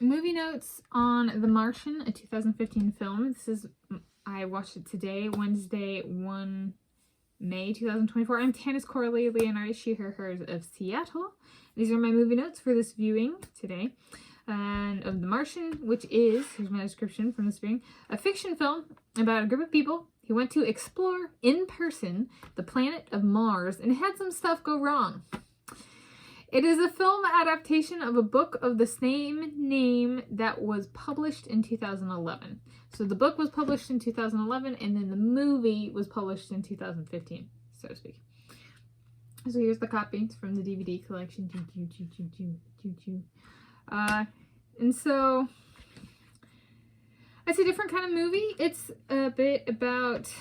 movie notes on The Martian, a 2015 film. I watched it today, Wednesday, 1 May 2024. I'm Tanis Coralee Leonhardi, she, her, hers of Seattle. These are my movie notes for this viewing today. And of The Martian, which is, here's my description from this viewing, a fiction film about a group of people who went to explore in person the planet of Mars and had some stuff go wrong. It is a film adaptation of a book of the same name that was published in 2011. So the book was published in 2011, and then the movie was published in 2015, so to speak. So here's the copy. It's from the DVD collection. And so it's a different kind of movie. It's a bit about...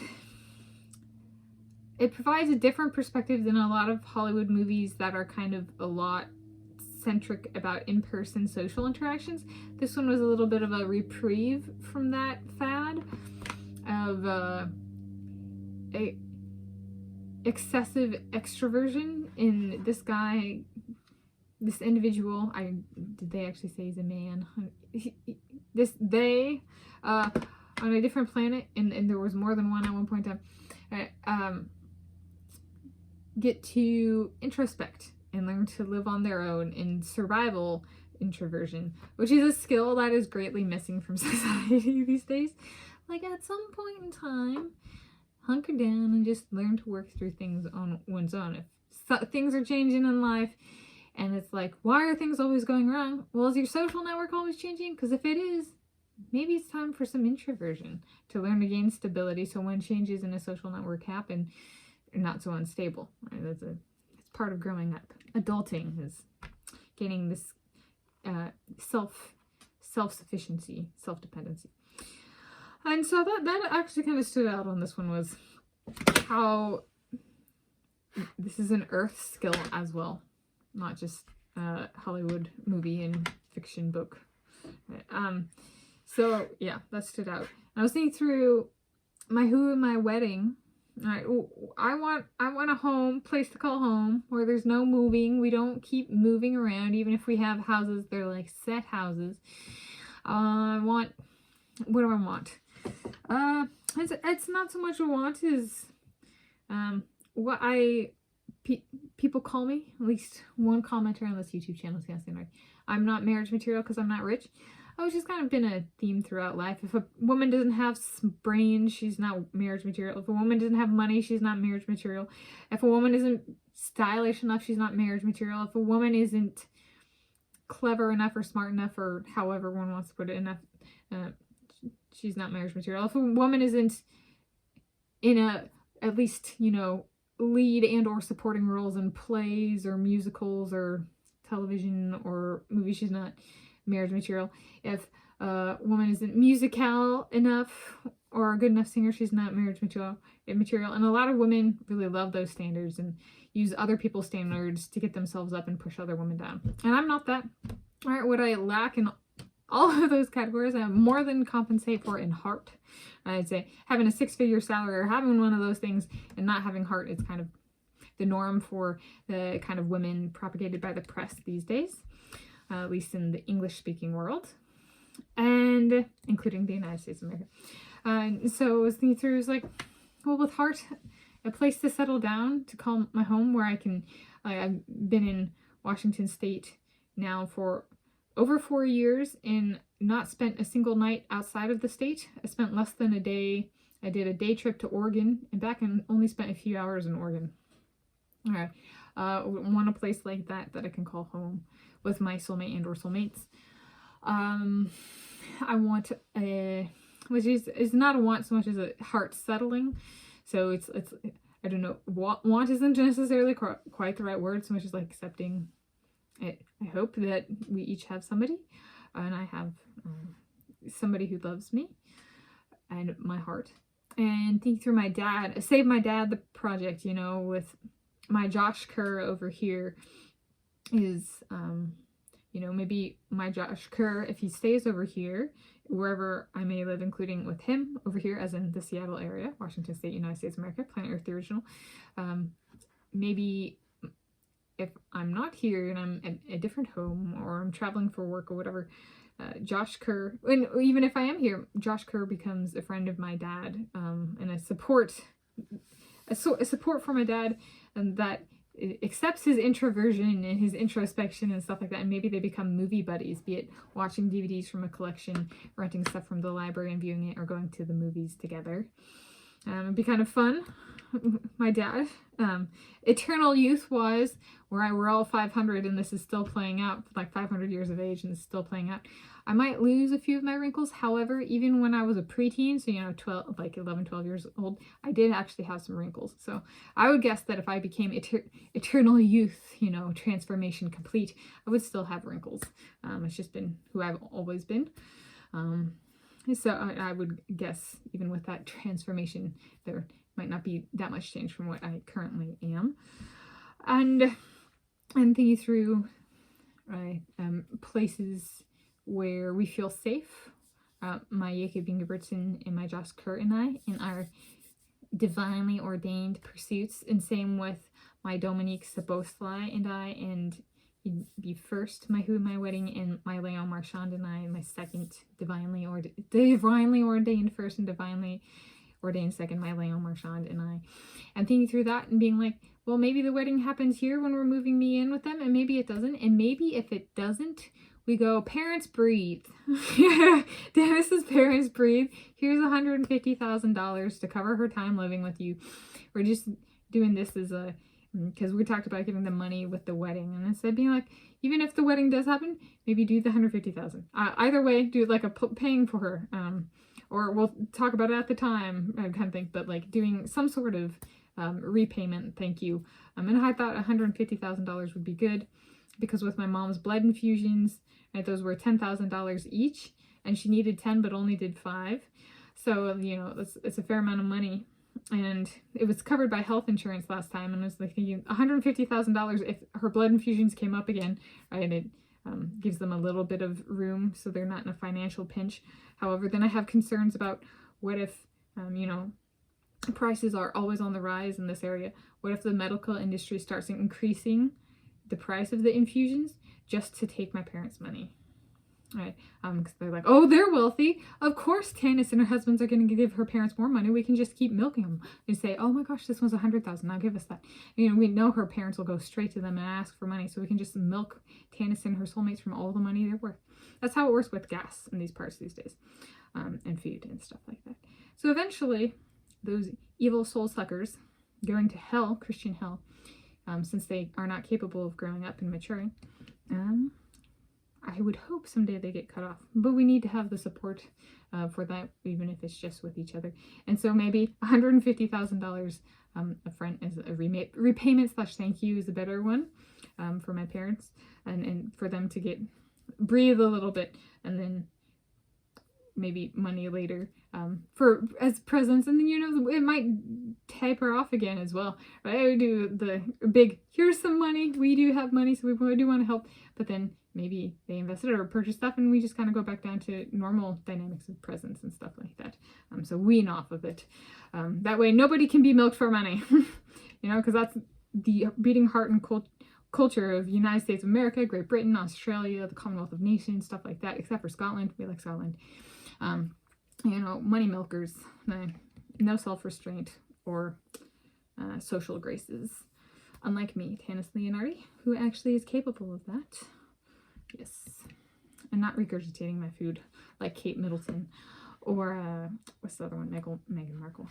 It provides a different perspective than a lot of Hollywood movies that are kind of a lot centric about in-person social interactions. This one was a little bit of a reprieve from that fad of excessive extroversion in this guy, this individual. Did they actually say he's a man? They on a different planet, and there was more than one at one point in time. Get to introspect and learn to live on their own in survival introversion, which is a skill that is greatly missing from society these days. Like, at some point in time, hunker down and just learn to work through things on one's own. If things are changing in life and it's like, why are things always going wrong? Well, is your social network always changing? Because if it is, maybe it's time for some introversion to learn to gain stability, so when changes in a social network happen, not so unstable. Right? It's part of growing up. Adulting is gaining this self-sufficiency, self-dependency. And so that actually kind of stood out on this one, was how this is an Earth skill as well, not just a Hollywood movie and fiction book. So yeah, that stood out. I was thinking through who in my wedding. All right, I want a home, place to call home, where there's no moving. We don't keep moving around, even if we have houses. They're like set houses. What do I want? It's not so much a want as what people call me. At least one commenter on this YouTube channel is gonna say, like, I'm not marriage material because I'm not rich. Which has kind of been a theme throughout life. If a woman doesn't have brains, she's not marriage material. If a woman doesn't have money, she's not marriage material. If a woman isn't stylish enough, she's not marriage material. If a woman isn't clever enough or smart enough, or however one wants to put it, enough, she's not marriage material. If a woman isn't in at least, lead and or supporting roles in plays or musicals or television or movies, she's not marriage material. If a woman isn't musical enough or a good enough singer, she's not marriage material. And a lot of women really love those standards and use other people's standards to get themselves up and push other women down. And I'm not that. All right, what I lack in all of those categories, I more than compensate for in heart. I'd say having a 6-figure salary or having one of those things and not having heart is kind of the norm for the kind of women propagated by the press these days. At least in the English-speaking world, and including the United States of America. So I was thinking through, was like, well, with heart, a place to settle down, to call my home, where I can, I've been in Washington State now for over 4 years and not spent a single night outside of the state. I spent less than a day. I did a day trip to Oregon and back, and only spent a few hours in Oregon. All right. Want a place like that I can call home with my soulmate and or soulmates. I want which is not a want so much as a heart settling. So it's I don't know, want isn't necessarily quite the right word, so much as like accepting it. I hope that we each have somebody, and I have somebody who loves me and my heart. And think through my dad, Save My Dad, the project, with my Josh Kerr over here is, maybe my Josh Kerr, if he stays over here, wherever I may live, including with him over here, as in the Seattle area, Washington State, United States of America, Planet Earth, the original. Maybe if I'm not here and I'm at a different home, or I'm traveling for work or whatever, Josh Kerr, and even if I am here, Josh Kerr becomes a friend of my dad, and a support for my dad, and that accepts his introversion and his introspection and stuff like that, and maybe they become movie buddies, be it watching DVDs from a collection, renting stuff from the library and viewing it, or going to the movies together. It'd be kind of fun. My dad, Eternal Youth wise, where we're all 500 and this is still playing out, like 500 years of age and this is still playing out. I might lose a few of my wrinkles. However, even when I was a preteen, so 11, 12 years old, I did actually have some wrinkles. So I would guess that if I became Eternal Youth, transformation complete, I would still have wrinkles. It's just been who I've always been. So I would guess even with that transformation, there might not be that much change from what I currently am. And thinking through places where we feel safe. My Jacob Ingebrigtsen and my Josh Kerr and I in our divinely ordained pursuits, and same with my Dominique Sabosly and I, and he'd be first, my Who in My Wedding, and my Leon Marchand and I, my second, divinely ordained first and divinely ordained second, my Leon Marchand and I. And thinking through that and being like, well, maybe the wedding happens here when we're moving me in with them, and maybe it doesn't, and maybe if it doesn't, we go, parents breathe. Tanis's parents breathe. Here's $150,000 to cover her time living with you. We're just doing this as a, because we talked about giving them money with the wedding, and instead being like, even if the wedding does happen, maybe do the $150,000. Either way, do like a paying for her, or we'll talk about it at the time, kind of thing. But like doing some sort of repayment, thank you. And I thought $150,000 would be good, because with my mom's blood infusions, right, those were $10,000 each, and she needed 10 but only did 5. So it's a fair amount of money. And it was covered by health insurance last time, and I was like thinking $150,000 if her blood infusions came up again, right? And it gives them a little bit of room so they're not in a financial pinch. However, then I have concerns about what if, prices are always on the rise in this area. What if the medical industry starts increasing the price of the infusions just to take my parents' money? Right, because they're like, oh, they're wealthy. Of course, Tanis and her husbands are going to give her parents more money. We can just keep milking them. And say, oh my gosh, this one's $100,000. Now give us that. We know her parents will go straight to them and ask for money, so we can just milk Tanis and her soulmates from all the money they're worth. That's how it works with gas in these parts these days, and food and stuff like that. So eventually, those evil soul suckers going to hell, Christian hell, since they are not capable of growing up and maturing. I would hope someday they get cut off, but we need to have the support for that, even if it's just with each other. And so maybe $150,000 upfront as a repayment / thank you is a better one for my parents, and for them to breathe a little bit, and then maybe money later as presents, and then it might taper off again as well, right? I would do the big, here's some money, we do have money, so we do want to help, but then maybe they invested or purchased stuff, and we just kind of go back down to normal dynamics of presents and stuff like that. So wean off of it. That way nobody can be milked for money, because that's the beating heart and culture of the United States of America, Great Britain, Australia, the Commonwealth of Nations, stuff like that, except for Scotland. We like Scotland. Money milkers, no self-restraint or social graces. Unlike me, Tanis Leonhardi, who actually is capable of that. Yes. And not regurgitating my food like Kate Middleton or, what's the other one? Meghan Markle.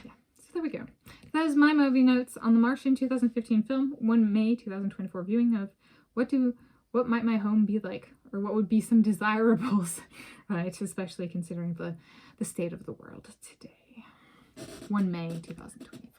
Yeah. So there we go. That is my movie notes on the Martian 2015 film, 1 May 2024 viewing of what might my home be like, or what would be some desirables, right? Especially considering the state of the world today. 1 May 2024.